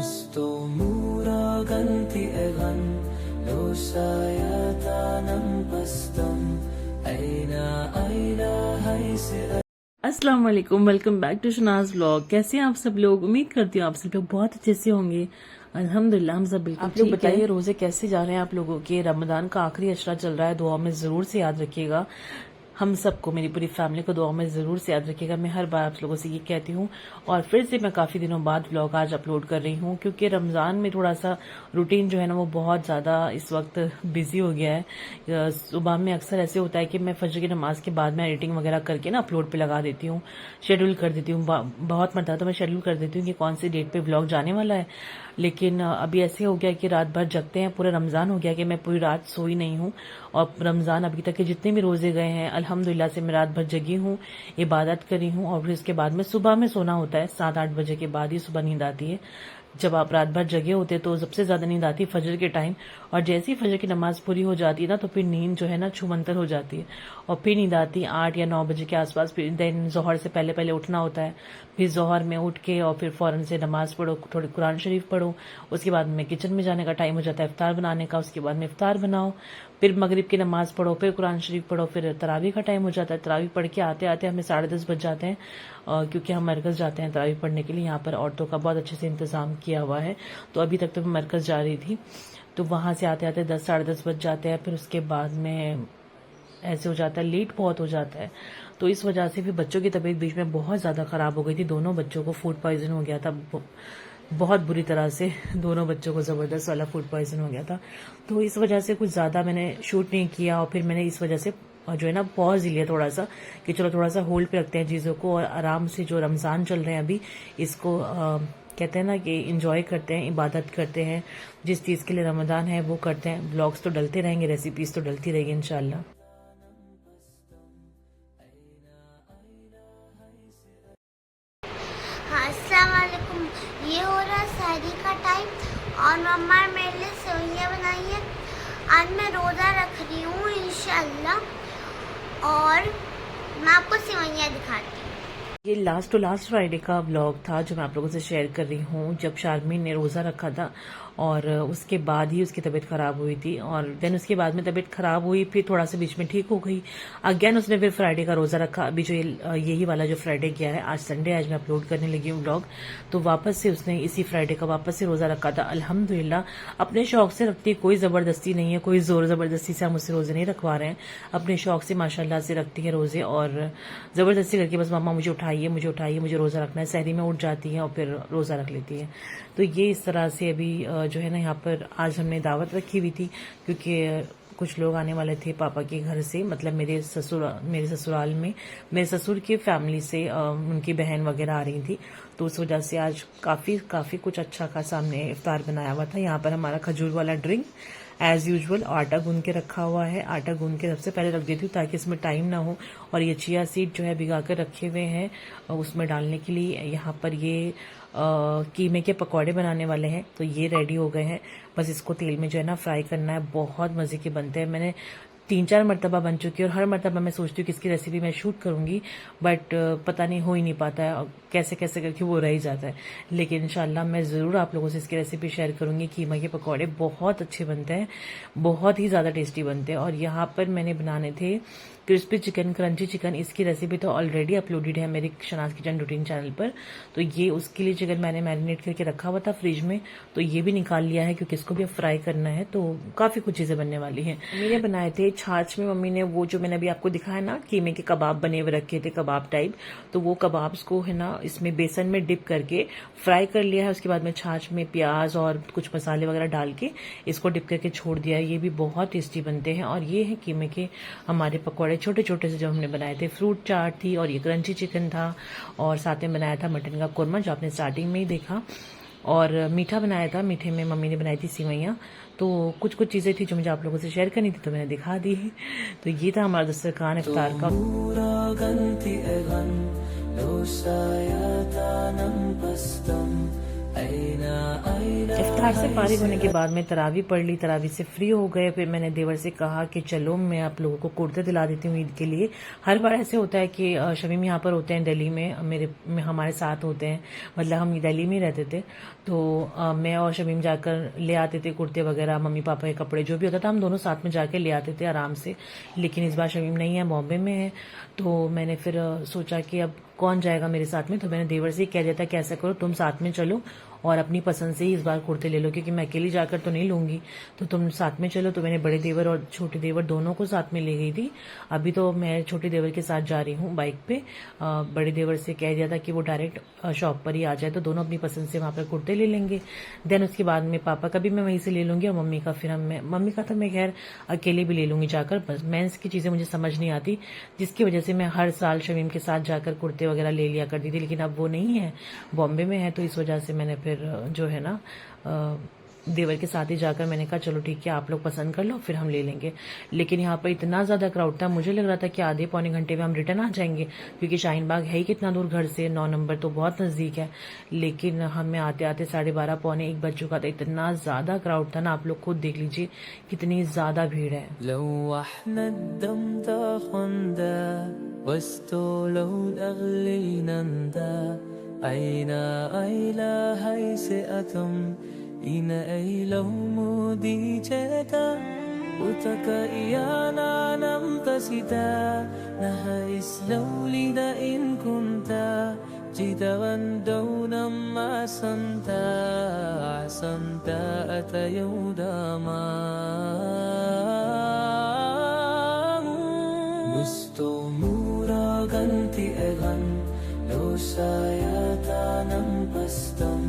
Gusto mura ganti egan Lo sayata ng pastam Aina aina hai se अस्सलाम वालेकुम, welcome back to Shanaz vlog. कैसे हैं आप सब लोग? उम्मीद करती हूँ आप सब लोग बहुत अच्छे से होंगे। अल्हम्दुलिल्लाह हम सब बिल्कुल। आप लोग बताइए रोजे कैसे जा रहे हैं आप लोगों के? रमजान का आखिरी अशरा चल रहा है, दुआ में जरूर से याद रखिएगा। हम सबको, मेरी पूरी फैमिली को दुआ में जरूर से याद रखिएगा। मैं हर बार आप लोगों से ये कहती हूँ और फिर से मैं काफी दिनों बाद व्लॉग आज अपलोड कर रही हूँ, क्योंकि रमजान में थोड़ा सा रूटीन जो है ना वो बहुत ज्यादा इस वक्त बिजी हो गया है। सुबह में अक्सर ऐसे होता है कि मैं फजर की नमाज के बाद मैं एडिटिंग वगैरह करके ना अपलोड पे लगा देती हूँ, शेड्यूल कर देती हूँ। बहुत मरतबा तो मैं शेड्यूल कर देती हूँ कि कौन सी डेट पे व्लॉग जाने वाला है, लेकिन अभी ऐसे हो गया कि रात भर जगते हैं। पूरा रमजान हो गया कि मैं पूरी रात सोई नहीं हूँ, और रमजान अभी तक के जितने भी रोजे गए हैं अल्हम्दुलिल्लाह से मैं रात भर जगी हूँ, इबादत करी हूँ। और फिर इसके बाद में सुबह में सोना होता है, 7-8 बजे के बाद ही सुबह नींद आती है। जब आप रात भर जगे होते तो सबसे ज्यादा नींद आती है फजर के टाइम, और जैसे ही फजर की नमाज पूरी हो जाती है ना तो फिर नींद जो है ना छूमंतर हो जाती है, और फिर नींद आती है 8 या 9 बजे के आसपास। फिर देन जोहर से पहले पहले उठना होता है, फिर जोहर में उठ के और फिर फौरन से नमाज पढ़ो, थोड़ी कुरान शरीफ पढ़ो। उसके बाद में किचन में जाने का टाइम हो जाता है इफ्तार बनाने का, उसके बाद में इफ्तार बनाओ, फिर मगरिब की नमाज पढ़ो, फिर कुरान शरीफ पढ़ो, फिर तरावी का टाइम हो जाता है। तरावी पढ़ के आते आते हमें 10:30 बज जाते हैं, क्योंकि हम मरकज जाते हैं तरावी पढ़ने के लिए। यहाँ पर औरतों का बहुत अच्छे से इंतजाम किया हुआ है, तो अभी तक तो मैं मरकज जा रही थी, तो वहां से आते आते 10-10:30 बज जाते हैं। फिर उसके बाद में ऐसे हो जाता है, लेट बहुत हो जाता है। तो इस वजह से फिर बच्चों की तबीयत बीच में बहुत ज्यादा खराब हो गई थी। दोनों बच्चों को फूड पॉइजन हो गया था, बहुत बुरी तरह से। दोनों बच्चों को जबरदस्त वाला फूड पॉइजन हो गया था, तो इस वजह से कुछ ज्यादा मैंने शूट नहीं किया। और फिर मैंने इस वजह से जो है ना पॉज ही लिया थोड़ा सा, कि चलो थोड़ा सा होल्ड पे रखते हैं चीजों को, और आराम से जो रमजान चल रहे हैं अभी इसको कहते हैं ना कि इंजॉय करते हैं, इबादत करते हैं, जिस चीज के लिए रमजान है वो करते हैं। ब्लॉग्स तो डलते रहेंगे, रेसिपीज तो डलती रहेगी इंशाल्लाह। हाँ, अस्सलाम वालेकुम। ये हो रहा है सहरी का टाइम और मम्मा ने मेरे लिए सेवइयाँ बनाई है। आज मैं रोज़ा रख रही हूँ इंशाल्लाह, और मैं आपको सेवइयाँ दिखाती हूँ। ये लास्ट टू लास्ट फ्राइडे का व्लॉग था जो मैं आप लोगों से शेयर कर रही हूँ, जब शारमीन ने रोजा रखा था और उसके बाद ही उसकी तबीयत खराब हुई थी। और देन उसके बाद में तबीयत खराब हुई, फिर थोड़ा सा बीच में ठीक हो गई। अगेन उसने फिर फ्राइडे का रोजा रखा। अभी जो यही वाला जो फ्राइडे गया है, आज संडे, आज मैं अपलोड करने लगी हूँ व्लॉग, तो वापस से उसने इसी फ्राइडे का वापस से रोजा रखा था। अल्हम्दुलिल्लाह अपने शौक से रखती है, कोई जबरदस्ती नहीं है, कोई जोर जबरदस्ती से हम उससे रोजे नहीं रखवा रहे हैं। अपने शौक से माशाल्लाह से रखती है रोजे, और जबरदस्ती करके बस मम्मा मुझे उठाइए, मुझे उठाइए, मुझे रोजा रखना है। सहरी में उठ जाती है और फिर रोजा रख लेती है। तो ये इस तरह से अभी जो है ना यहाँ पर आज हमने दावत रखी हुई थी, क्योंकि कुछ लोग आने वाले थे पापा के घर से, मतलब मेरे ससुराल में मेरे ससुर की फैमिली से उनकी बहन वगैरह आ रही थी, तो उस वजह से आज काफी कुछ अच्छा खासा हमने इफ्तार बनाया हुआ था। यहाँ पर हमारा खजूर वाला ड्रिंक एज यूजुअल आटा गूंद के रखा हुआ है। आटा गूंद के सबसे पहले रख देती हूँ ताकि इसमें टाइम ना हो। और ये चिया सीड जो है भिगा कर रखे हुए हैं उसमें डालने के लिए। यहाँ पर ये कीमे के पकौड़े बनाने वाले हैं, तो ये रेडी हो गए हैं। बस इसको तेल में जो है ना फ्राई करना है। बहुत मजे के बनते हैं। मैंने 3-4 मरतबा बन चुकी है, और हर मरतबा मैं सोचती हूँ कि इसकी रेसिपी मैं शूट करूंगी, बट पता नहीं हो ही नहीं पाता है, कैसे कैसे करके वो रह ही जाता है। लेकिन इंशाल्लाह मैं जरूर आप लोगों से इसकी रेसिपी शेयर करूंगी। कीमा के पकौड़े बहुत अच्छे बनते हैं, बहुत ही ज्यादा टेस्टी बनते हैं। और यहाँ पर मैंने बनाने थे क्रिस्पी चिकन, क्रंची चिकन। इसकी रेसिपी तो ऑलरेडी अपलोडेड है मेरे शनाज किचन रूटीन चैनल पर। तो ये उसके लिए चिकन मैंने मैरिनेट करके रखा हुआ था फ्रिज में, तो ये भी निकाल लिया है क्योंकि इसको भी अब फ्राई करना है। तो काफी कुछ चीजें बनने वाली हैं। मैंने बनाए थे छाछ में मम्मी ने वो जो मैंने अभी आपको दिखाया ना कीमे के कबाब बने हुए रखे थे, कबाब टाइप, तो वो कबाब्स को है ना इसमें बेसन में डिप करके फ्राई कर लिया है। उसके बाद में छाछ में प्याज और कुछ मसाले वगैरह डाल के इसको डिप करके छोड़ दिया है। ये भी बहुत टेस्टी बनते हैं। और ये है कीमे के हमारे पकौड़े, छोटे छोटे से जो हमने बनाए थे। फ्रूट चाट थी और ये क्रंची चिकन था, और साथ में बनाया था मटन का कोरमा जो आपने स्टार्टिंग में ही देखा, और मीठा बनाया था। मीठे में मम्मी ने बनाई थी सिवैयाँ। तो कुछ कुछ चीज़ें थी जो मुझे आप लोगों से शेयर करनी थी, तो मैंने दिखा दी। तो ये था हमारा दस्तरखान इफ्तार का। इफ्तार से फारिग होने के बाद में तरावी पढ़ ली, तरावी से फ्री हो गए। फिर मैंने देवर से कहा कि चलो मैं आप लोगों को कुर्ते दिला देती हूँ ईद के लिए। हर बार ऐसे होता है कि शमीम यहाँ पर होते हैं दिल्ली में, हमारे साथ होते हैं, मतलब हम दिल्ली में रहते थे, तो मैं और शमीम जाकर ले आते थे कुर्ते वगैरह, मम्मी पापा के कपड़े जो भी होता था हम दोनों साथ में जाके ले आते थे आराम से। लेकिन इस बार शमीम नहीं है, बॉम्बे में है, तो मैंने फिर सोचा कि अब कौन जाएगा मेरे साथ में। तो मैंने देवर से कह दिया था कि ऐसा करो तुम साथ में चलो और अपनी पसंद से ही इस बार कुर्ते ले लो, क्योंकि मैं अकेली जाकर तो नहीं लूंगी, तो तुम साथ में चलो। तो मैंने बड़े देवर और छोटे देवर दोनों को साथ में ले गई थी। अभी तो मैं छोटे देवर के साथ जा रही हूँ बाइक पे। बड़े देवर से कह दिया था कि वो डायरेक्ट शॉप पर ही आ जाए, तो दोनों अपनी पसंद से वहां पर कुर्ते ले लेंगे। देन उसके बाद में पापा का भी मैं वहीं से ले लूंगी, और मम्मी का फिर मम्मी का तो मैं खैर अकेले भी ले लूंगी जाकर। बस मेंस की चीजें मुझे समझ नहीं आती, जिसकी वजह से मैं हर साल शमीम के साथ जाकर कुर्ते वगैरह ले लिया करती थी। लेकिन अब वो नहीं है, बॉम्बे में है, तो इस वजह से मैंने फिर जो है ना देवर के साथ ही जाकर मैंने कहा चलो ठीक है आप लोग पसंद कर लो फिर हम ले लेंगे। लेकिन यहाँ पर इतना ज्यादा क्राउड था, मुझे लग रहा था कि आधे पौने घंटे में हम रिटर्न आ जाएंगे, क्योंकि शाहीन बाग है ही कितना दूर घर से, 9 नंबर तो बहुत नजदीक है। लेकिन हमें आते आते 12:30 पौने 1 बज चुका था। इतना ज्यादा क्राउड था ना, आप लोग खुद देख लीजिए कितनी ज्यादा भीड़ है। Ina ilaw mo di cheta Utaka iyana nam tasita Nahais lawlida in kunta Jidawan daw nam asanta Asanta atayaw dama Gusto mura ganti egan Losayata nam pastam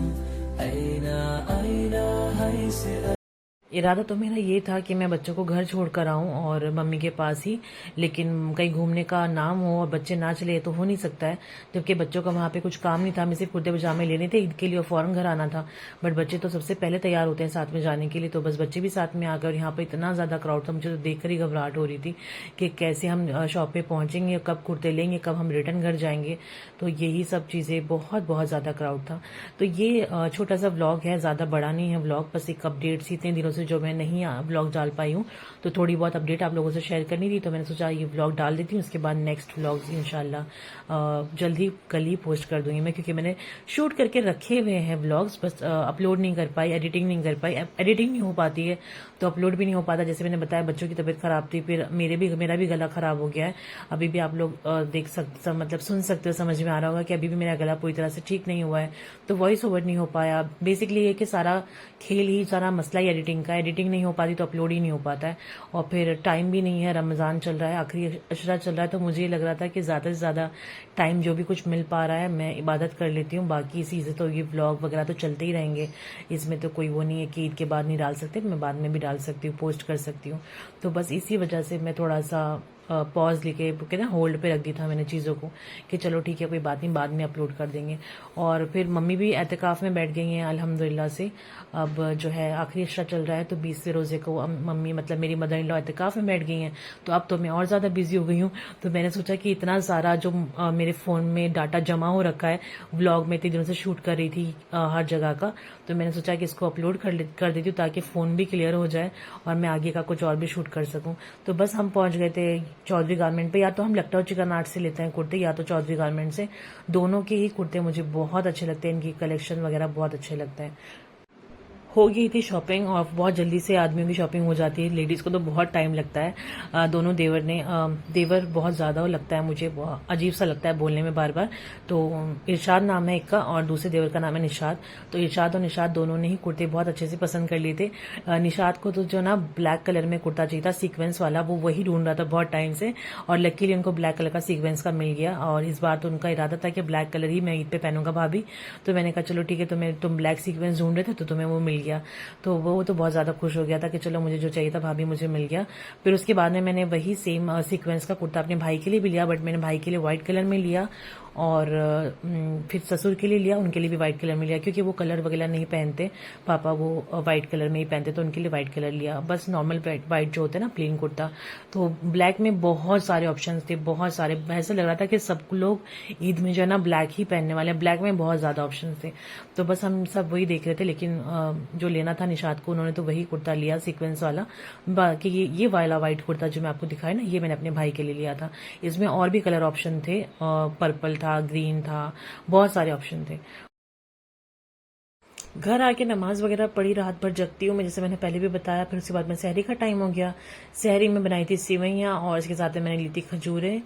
इरादा तो मेरा ये था कि मैं बच्चों को घर छोड़कर आऊं और मम्मी के पास ही, लेकिन कहीं घूमने का नाम हो और बच्चे ना चले तो हो नहीं सकता है, जबकि बच्चों का वहां पे कुछ काम नहीं था। हमें सिर्फ कुर्ते पजामे लेने थे ईद के लिए और फौरन घर आना था। बट बच्चे तो सबसे पहले तैयार होते हैं साथ में जाने के लिए, तो बस बच्चे भी साथ में आकर यहाँ पे इतना ज्यादा क्राउड था, मुझे तो देखकर ही घबराहट हो रही थी कि कैसे हम शॉप पे पहुंचेंगे, कब कुर्ते लेंगे, कब हम रिटर्न घर जाएंगे। तो यही सब चीजें, बहुत बहुत ज्यादा क्राउड था। तो ये छोटा सा व्लॉग है, ज्यादा बड़ा नहीं है व्लॉग, बस एक अपडेट सी इतने दिनों से जो मैं नहीं व्लॉग डाल पाई हूँ, तो थोड़ी बहुत अपडेट आप लोगों से शेयर करनी थी, तो मैंने सोचा ये व्लॉग डाल देती हूँ। उसके बाद नेक्स्ट व्लॉग इंशाल्लाह जल्दी कल ही पोस्ट कर दूंगी मैं, क्योंकि मैंने शूट करके रखे हुए हैं व्लॉग्स, बस अपलोड नहीं कर पाई, एडिटिंग नहीं कर पाई। एडिटिंग नहीं हो पाती है तो अपलोड भी नहीं हो पाता। जैसे मैंने बताया बच्चों की तबीयत खराब थी, फिर मेरा भी गला खराब हो गया है। अभी भी आप लोग देख सकते, मतलब सुन सकते हो, समझ में आ रहा होगा कि अभी भी मेरा गला पूरी तरह से ठीक नहीं हुआ है, तो वॉइस ओवर नहीं हो पाया। बेसिकली ये कि सारा खेल ही, सारा मसला ही एडिटिंग का, एडिटिंग नहीं हो पाती तो अपलोड ही नहीं हो पाता है। और फिर टाइम भी नहीं है, रमजान चल रहा है, आखिरी अशरा चल रहा है, तो मुझे लग रहा था कि ज्यादा से ज्यादा टाइम जो भी कुछ मिल पा रहा है मैं इबादत कर लेती हूँ। बाकी चीजें तो ये व्लॉग वगैरह तो चलते ही रहेंगे, इसमें तो कोई वो नहीं है कि ईद के बाद नहीं डाल सकते, मैं बाद में भी डाल सकती हूँ, पोस्ट कर सकती हूँ। तो बस इसी वजह से मैं थोड़ा सा पॉज लेके कहते ना होल्ड पे रख दी था मैंने चीज़ों को, कि चलो ठीक है कोई बात नहीं, बाद में अपलोड कर देंगे। और फिर मम्मी भी एहतिकाफ में बैठ गई हैं अल्हम्दुलिल्लाह से। अब जो है आखिरी अशरा चल रहा है, तो 20वें रोजे को मम्मी मतलब मेरी मदर इन लॉ एहतिकाफ में बैठ गई हैं, तो अब तो मैं और ज़्यादा बिजी हो गई हूँ। तो मैंने सोचा कि इतना सारा जो मेरे फ़ोन में डाटा जमा हो रखा है, व्लॉग में इतने दिनों से शूट कर रही थी हर जगह का, तो मैंने सोचा कि इसको अपलोड कर देती हूँ ताकि फ़ोन भी क्लियर हो जाए और मैं आगे का कुछ और भी शूट कर सकूँ। तो बस हम पहुंच गए थे चौधरी गारमेंट पे, या तो हम लखनऊ चिकन आर्ट से लेते हैं कुर्ते, या तो चौधरी गारमेंट से। दोनों के ही कुर्ते मुझे बहुत अच्छे लगते हैं, इनकी कलेक्शन वगैरह बहुत अच्छे लगते हैं। हो गई थी शॉपिंग, और बहुत जल्दी से आदमियों की शॉपिंग हो जाती है, लेडीज़ को तो बहुत टाइम लगता है। दोनों देवर ने देवर बहुत ज़्यादा लगता है मुझे, अजीब सा लगता है बोलने में बार बार। तो इरशाद नाम है एक का और दूसरे देवर का नाम है निशाद। तो इरशाद और निशाद दोनों ने ही कुर्ते बहुत अच्छे से पसंद कर लिए थे। निशाद को तो जो ना ब्लैक कलर में कुर्ता चाहिए था सीक्वेंस वाला, वो वही ढूंढ रहा था बहुत टाइम से, और लकीली उनको ब्लैक कलर का सीक्वेंस का मिल गया। और इस बार तो उनका इरादा था कि ब्लैक कलर ही मैं ईद पे पहनूंगा भाभी। तो मैंने कहा चलो ठीक है, तुम ब्लैक सीक्वेंस ढूंढ रहे थे तो तुम्हें वो मिल गया। तो वो तो बहुत ज़्यादा खुश हो गया था कि चलो मुझे जो चाहिए था भाभी मुझे मिल गया। फिर उसके बाद में मैंने वही सेम सीक्वेंस का कुर्ता अपने भाई के लिए भी लिया, बट मैंने भाई के लिए व्हाइट कलर में लिया, और फिर ससुर के लिए लिया, उनके लिए भी व्हाइट कलर में लिया, क्योंकि वो कलर वगैरह नहीं पहनते पापा, वो व्हाइट कलर में ही पहनते, तो उनके लिए व्हाइट कलर लिया। बस नॉर्मल व्हाइट जो होता है ना प्लेन कुर्ता। तो ब्लैक में बहुत सारे ऑप्शंस थे, बहुत सारे, ऐसा लग रहा था कि सब लोग ईद में जो है ना ब्लैक ही पहनने वाले हैं। ब्लैक में बहुत ज़्यादा ऑप्शन थे, तो बस हम सब वही देख रहे थे। लेकिन जो लेना था निशाद को, उन्होंने तो वही कुर्ता लिया सीक्वेंस वाला। बाकी ये वाला व्हाइट कुर्ता जो मैं आपको दिखाया ना, ये मैंने अपने भाई के लिए लिया था। इसमें और भी कलर ऑप्शन थे, पर्पल था, ग्रीन था, बहुत सारे ऑप्शन थे। घर आके नमाज वगैरह पढ़ी, रात भर जगती हूँ मैं, जैसे मैंने पहले भी बताया। फिर उसके बाद में सहरी का टाइम हो गया। सहरी में बनाई थी सिवैयाँ, और इसके साथ में मैंने ली थी खजूरें।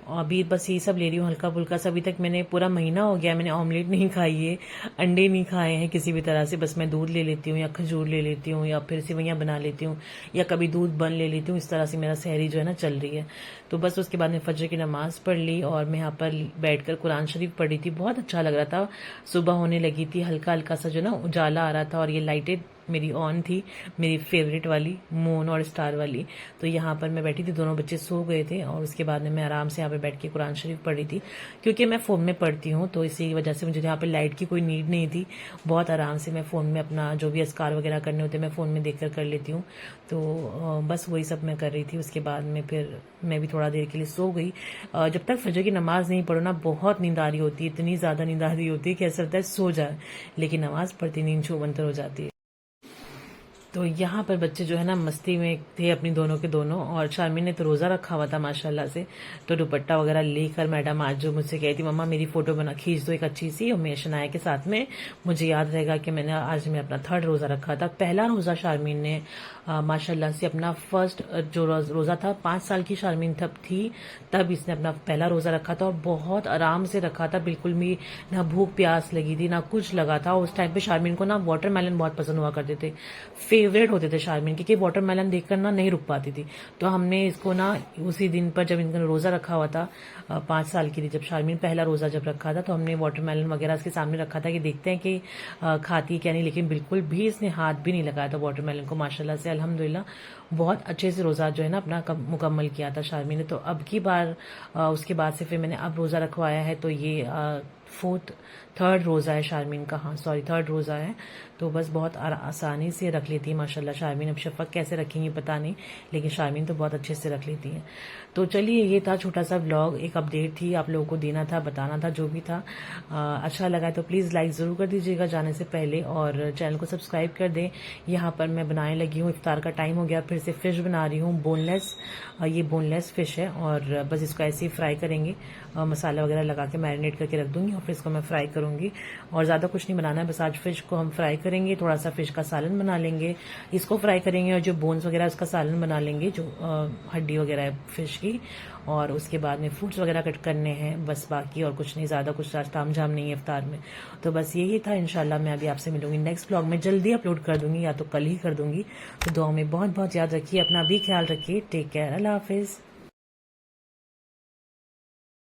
और अभी बस ये सब ले रही हूँ हल्का फुल्का सा। अभी तक मैंने पूरा महीना हो गया मैंने ऑमलेट नहीं खाई है, अंडे नहीं खाए हैं किसी भी तरह से। बस मैं दूध ले लेती हूँ, या खजूर ले लेती हूँ, या फिर सिवैयाँ बना लेती हूँ, या कभी दूध बन ले लेती हूँ। इस तरह से मेरा सहरी जो है ना चल रही है। तो बस उसके बाद में फजर की नमाज पढ़ ली, और मैं यहाँ पर बैठकर कुरान शरीफ पढ़ी थी। बहुत अच्छा लग रहा था, सुबह होने लगी थी, हल्का हल्का सा जो ना उजाला आ रहा था, और ये लाइटें मेरी ऑन थी, मेरी फेवरेट वाली मून और स्टार वाली। तो यहाँ पर मैं बैठी थी, दोनों बच्चे सो गए थे, और उसके बाद में मैं आराम से यहाँ पे बैठ के कुरान शरीफ पढ़ी थी। क्योंकि मैं फ़ोन में पढ़ती हूँ, तो इसी वजह से मुझे यहाँ पे लाइट की कोई नीड नहीं थी। बहुत आराम से मैं फ़ोन में अपना जो भी अस्कार वगैरह करने होते मैं फ़ोन में देख कर लेती हूँ। तो बस वही सब मैं कर रही थी। उसके बाद में फिर मैं भी थोड़ा देर के लिए सो गई। जब तक फजर की नमाज़ नहीं पढ़ो ना, बहुत नींद आ रही होती है, इतनी ज़्यादा नींद आ रही होती है कि ऐसा लगता है सो जाए, लेकिन नमाज़ पढ़ती नींद छू मंतर हो जाती है। तो यहाँ पर बच्चे जो है ना मस्ती में थे अपनी दोनों के दोनों, और शारमीन ने तो रोज़ा रखा हुआ था माशाल्लाह से। तो दुपट्टा वगैरह लेकर मैडम आज जो मुझसे कहती मम्मा मेरी फ़ोटो बना खींच दो एक अच्छी सी, और मैं शनाया के साथ में मुझे याद रहेगा कि मैंने आज मैं अपना 3rd रोज़ा रखा था। पहला रोज़ा शारमीन ने माशाल्लाह से अपना फर्स्ट जो रोज़ा था, 5 साल की शारमीन तब थी, तब इसने अपना पहला रोज़ा रखा था, और बहुत आराम से रखा था, बिल्कुल भी ना भूख प्यास लगी थी ना कुछ लगा था। उस टाइम पे शारमीन को ना वाटरमेलन बहुत पसंद हुआ करते थे, फेवरेट होते थे शारमीन के, कि वाटरमेलन देखकर ना नहीं रुक पाती थी। तो हमने इसको ना उसी दिन पर जब इनका रोज़ा रखा हुआ था, 5 साल की थी जब शारमीन पहला रोज़ा जब रखा था, तो हमने वाटरमेलन वगैरह इसके सामने रखा था कि देखते हैं कि खाती है क्या नहीं। लेकिन बिल्कुल भी इसने हाथ भी नहीं लगाया था वाटरमेलन को। माशाल्लाह से अल्हम्दुलिल्लाह बहुत अच्छे से रोज़ा जो है ना अपना मुकम्मल किया था शारमीन ने। तो अब की बार उसके बाद से फिर मैंने अब रोज़ा रखवाया है, तो ये 3rd रोज़ा है शारमीन का। हाँ सॉरी 3rd रोज़ा है। तो बस बहुत आसानी से रख लेती है माशाल्लाह शारमीन। अब शफ़क़ कैसे रखेंगी पता नहीं, लेकिन शारमीन तो बहुत अच्छे से रख लेती हैं। तो चलिए ये था छोटा सा व्लॉग, एक अपडेट थी आप लोगों को देना था, बताना था जो भी था। अच्छा लगा तो प्लीज़ लाइक ज़रूर कर दीजिएगा जाने से पहले, और चैनल को सब्सक्राइब कर दें। यहाँ पर मैं बनाने लगी हूँ, इफ्तार का टाइम हो गया, फिर से फ़िश बना रही हूँ बोनलेस। ये बोनलेस फ़िश है, और बस इसको ऐसे ही फ्राई करेंगे, मसाला वगैरह लगा के मैरिनेट करके रख दूँगी, और फिर इसको मैं फ्राई करूँगी। और ज़्यादा कुछ नहीं बनाना है, बस आज फ़िश को हम फ्राई करेंगे, थोड़ा सा फ़िश का सालन बना लेंगे, इसको फ्राई करेंगे, और जो बोन्स वगैरह उसका सालन बना लेंगे, जो हड्डी वगैरह है फ़िश की। और उसके बाद में फ्रूट्स वगैरह कट करने हैं बस, बाकी और कुछ नहीं, ज़्यादा कुछ ताम झाम नहीं है इफ्तार में। तो बस यही था। इंशाल्लाह मैं अभी आपसे मिलूंगी नेक्स्ट ब्लॉग में, जल्दी अपलोड कर दूंगी या तो कल ही कर दूंगी। तो दुआ में बहुत बहुत याद रखिए, अपना भी ख्याल रखिए। टेक केयर, अल्लाह हाफिज़।